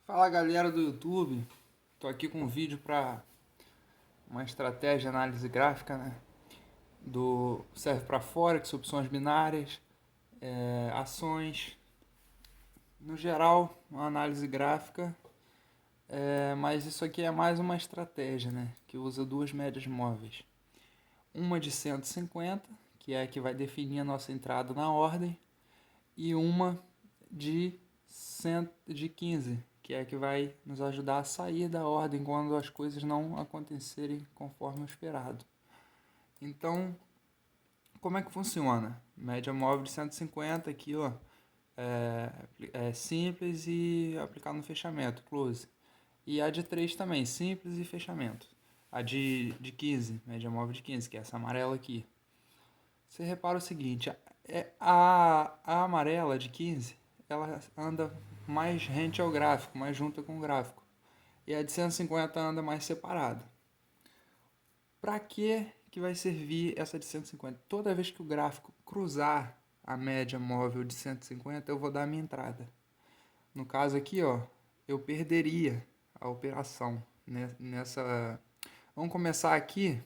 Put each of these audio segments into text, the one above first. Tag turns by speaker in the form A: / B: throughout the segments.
A: Fala galera do YouTube, tô aqui com um vídeo para uma estratégia de análise gráfica, né? Serve para Forex, opções binárias, ações, no geral, uma análise gráfica, mas isso aqui é mais uma estratégia, né? Que usa duas médias móveis. Uma de 150, que é a que vai definir a nossa entrada na ordem, e uma de 15, que é a que vai nos ajudar a sair da ordem quando as coisas não acontecerem conforme o esperado. Então, como é que funciona? Média móvel de 150 aqui, ó, é simples e aplicar no fechamento, close. E a de 3 também, simples e fechamento. A de 15, média móvel de 15, que é essa amarela aqui. Você repara o seguinte, a amarela de 15, ela anda mais rente ao gráfico, mais junta com o gráfico. E a de 150 anda mais separada. Para que vai servir essa de 150? Toda vez que o gráfico cruzar a média móvel de 150, eu vou dar a minha entrada. No caso aqui, ó, eu perderia a operação nessa. Vamos começar aqui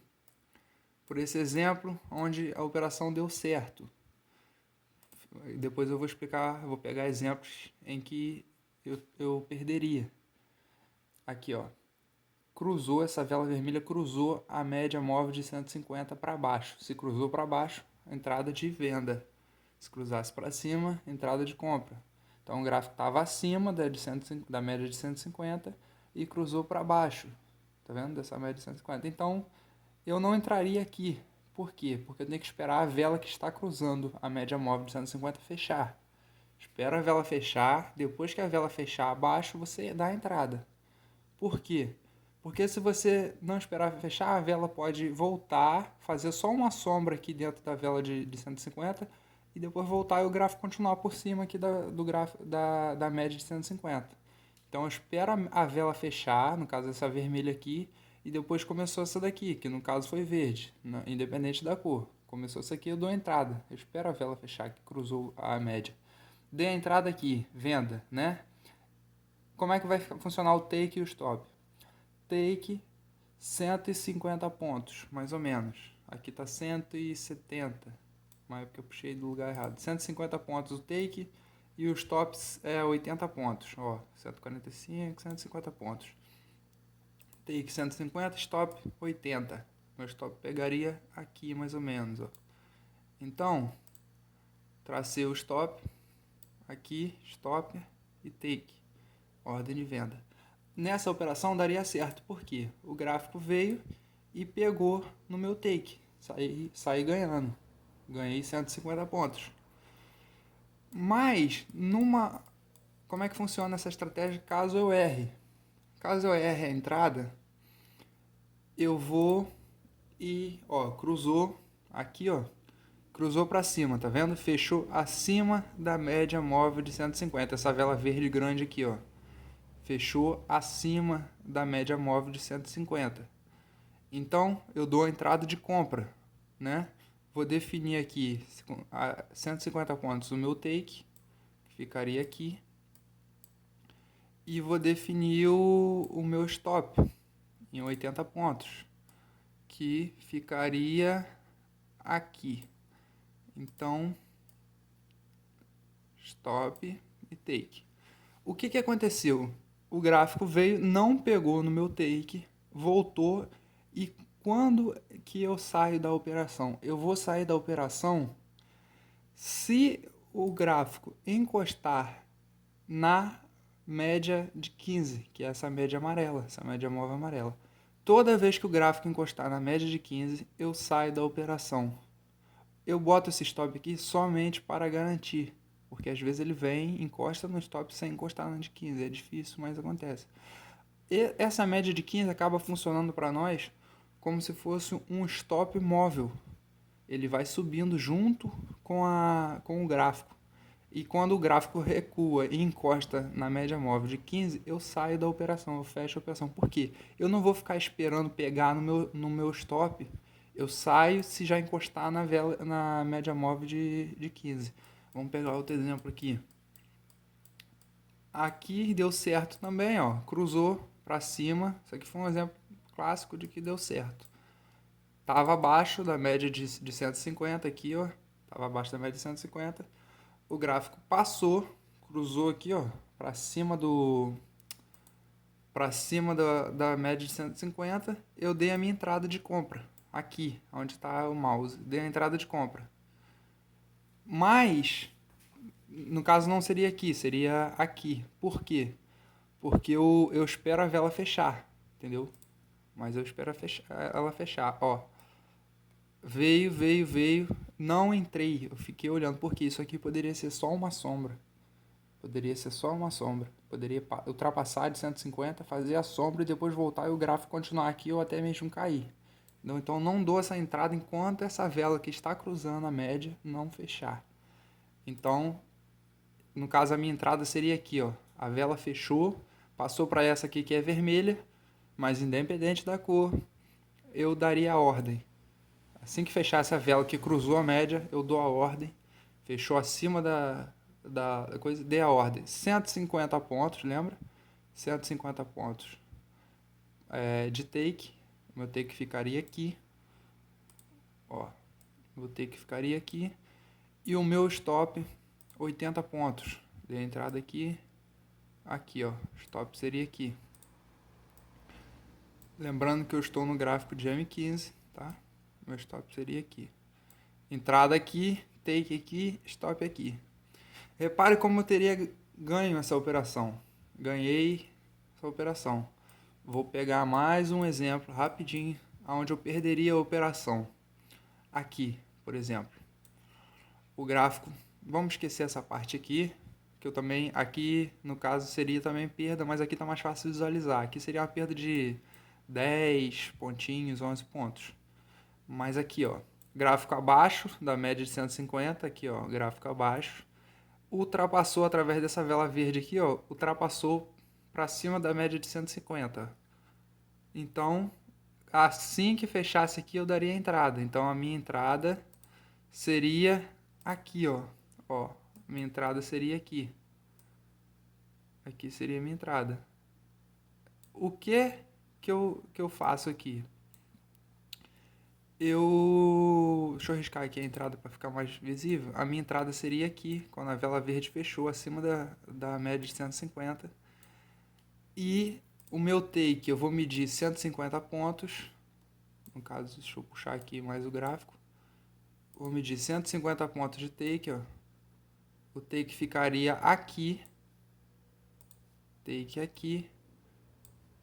A: por esse exemplo onde a operação deu certo. Depois eu vou explicar, vou pegar exemplos em que eu perderia. Aqui, ó, cruzou, essa vela vermelha cruzou a média móvel de 150 para baixo. Se cruzou para baixo, entrada de venda. Se cruzasse para cima, entrada de compra. Então o gráfico estava acima da média de 150 e cruzou para baixo. Tá vendo? Dessa média de 150. Então eu não entraria aqui. Por quê? Porque eu tenho que esperar a vela que está cruzando a média móvel de 150 fechar. Espera a vela fechar, depois que a vela fechar abaixo, você dá a entrada. Por quê? Porque se você não esperar fechar, a vela pode voltar, fazer só uma sombra aqui dentro da vela de 150 e depois voltar e o gráfico continuar por cima aqui da média de 150. Então espera a vela fechar, no caso essa vermelha aqui, e depois começou essa daqui, que no caso foi verde, independente da cor. Começou essa aqui, eu dou a entrada. Eu espero a vela fechar, que cruzou a média. Dei a entrada aqui, venda, né? Como é que vai funcionar o take e o stop? Take 150 pontos, mais ou menos. Aqui está 170, mas é porque eu puxei do lugar errado. 150 pontos o take e os stops é 80 pontos. Ó, 145, 150 pontos. Take 150, stop 80. Meu stop pegaria aqui mais ou menos. Ó. Então, tracei o stop, aqui, stop e take. Ordem de venda. Nessa operação daria certo, porque o gráfico veio e pegou no meu take. Saí ganhando. Ganhei 150 pontos. Mas, como é que funciona essa estratégia caso eu erre? Caso eu erre a entrada, eu vou e, ó, cruzou aqui, ó. Cruzou para cima, tá vendo? Fechou acima da média móvel de 150. Essa vela verde grande aqui, ó. Fechou acima da média móvel de 150. Então, eu dou a entrada de compra, né? Vou definir aqui a 150 pontos o meu take, que ficaria aqui. E vou definir o meu stop em 80 pontos, que ficaria aqui. Então, stop e take. O que aconteceu? O gráfico veio, não pegou no meu take, voltou e quando que eu saio da operação? Eu vou sair da operação se o gráfico encostar na média de 15, que é essa média amarela, essa média móvel amarela. Toda vez que o gráfico encostar na média de 15, eu saio da operação. Eu boto esse stop aqui somente para garantir, porque às vezes ele vem, encosta no stop sem encostar na de 15. É difícil, mas acontece. E essa média de 15 acaba funcionando para nós como se fosse um stop móvel. Ele vai subindo junto com o gráfico. E quando o gráfico recua e encosta na média móvel de 15, eu saio da operação, eu fecho a operação. Por quê? Eu não vou ficar esperando pegar no meu stop. Eu saio se já encostar na média móvel de 15. Vamos pegar outro exemplo aqui. Aqui deu certo também, ó, cruzou para cima. Isso aqui foi um exemplo clássico de que deu certo. Tava abaixo da média de 150 aqui, ó. Tava abaixo da média de 150. O gráfico passou, cruzou aqui, ó, para cima da média de 150. Eu dei a minha entrada de compra aqui, onde está o mouse. Dei a entrada de compra. Mas no caso não seria aqui, seria aqui. Por quê? Porque eu espero a vela fechar, entendeu? Mas eu espero ela fechar, ó. Veio. Não entrei, eu fiquei olhando, porque isso aqui poderia ser só uma sombra. Poderia ser só uma sombra. Poderia ultrapassar de 150, fazer a sombra e depois voltar e o gráfico continuar aqui ou até mesmo cair. Então não dou essa entrada enquanto essa vela que está cruzando a média não fechar. Então, no caso, a minha entrada seria aqui, ó. A vela fechou, passou para essa aqui que é vermelha, mas independente da cor, eu daria a ordem. Assim que fechasse a vela que cruzou a média, eu dou a ordem. Fechou acima da coisa, dei a ordem. 150 pontos, lembra? 150 pontos de take. Meu take ficaria aqui. Ó, meu take ficaria aqui. E o meu stop, 80 pontos. Dei a entrada aqui. Aqui, ó. Stop seria aqui. Lembrando que eu estou no gráfico de M15, tá? Meu stop seria aqui. Entrada aqui, take aqui, stop aqui. Repare como eu teria ganho essa operação. Ganhei essa operação. Vou pegar mais um exemplo rapidinho, onde eu perderia a operação. Aqui, por exemplo. O gráfico, vamos esquecer essa parte aqui, que eu também, aqui no caso seria também perda, mas aqui está mais fácil de visualizar. Aqui seria uma perda de 10 pontinhos, 11 pontos. Mas aqui, ó, gráfico abaixo da média de 150, aqui, ó, gráfico abaixo. Ultrapassou através dessa vela verde aqui, ó, ultrapassou para cima da média de 150. Então, assim que fechasse aqui, eu daria a entrada. Então, a minha entrada seria aqui, ó. Ó, minha entrada seria aqui. Aqui seria a minha entrada. O que eu faço aqui? Deixa eu riscar aqui a entrada para ficar mais visível. A minha entrada seria aqui, quando a vela verde fechou acima da média de 150. E o meu take, eu vou medir 150 pontos. No caso, deixa eu puxar aqui mais o gráfico. Vou medir 150 pontos de take, ó. O take ficaria aqui. Take aqui.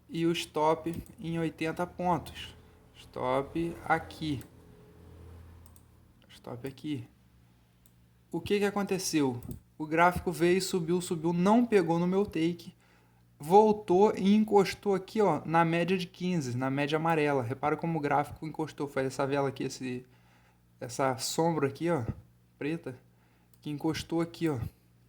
A: E o stop em 80 pontos. Stop aqui. Stop aqui. O que aconteceu? O gráfico veio, subiu, não pegou no meu take. Voltou e encostou aqui, ó, na média de 15, na média amarela. Repara como o gráfico encostou. Foi essa vela aqui, essa sombra aqui, ó, preta, que encostou aqui, ó.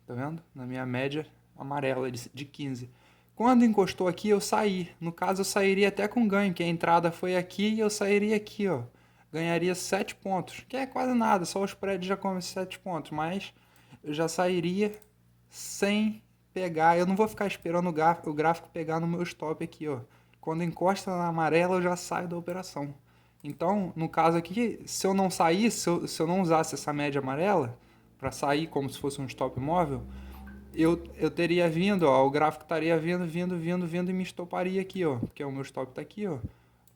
A: Tá vendo? Na minha média amarela de 15. Quando encostou aqui, eu saí. No caso, eu sairia até com ganho, que a entrada foi aqui e eu sairia aqui, ó. Ganharia 7 pontos, que é quase nada, só o spread já come 7 pontos, mas eu já sairia sem pegar. Eu não vou ficar esperando o gráfico pegar no meu stop aqui, ó. Quando encosta na amarela, eu já saio da operação. Então, no caso aqui, se eu não saísse, se eu não usasse essa média amarela para sair como se fosse um stop móvel, eu teria vindo, ó, o gráfico estaria vindo e me estoparia aqui, ó, porque o meu stop tá aqui, ó.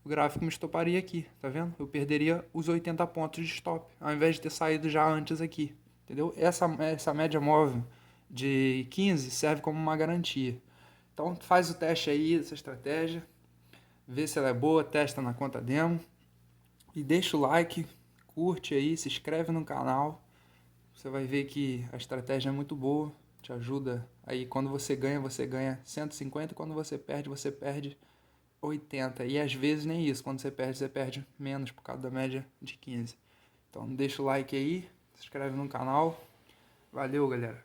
A: O gráfico me estoparia aqui, tá vendo? Eu perderia os 80 pontos de stop, ao invés de ter saído já antes aqui, entendeu? Essa média móvel de 15 serve como uma garantia. Então faz o teste aí dessa estratégia, vê se ela é boa, testa na conta demo e deixa o like, curte aí, se inscreve no canal. Você vai ver que a estratégia é muito boa, te ajuda. Aí quando você ganha 150, quando você perde 80. E às vezes nem isso, quando você perde menos por causa da média de 15. Então deixa o like aí, se inscreve no canal. Valeu, galera!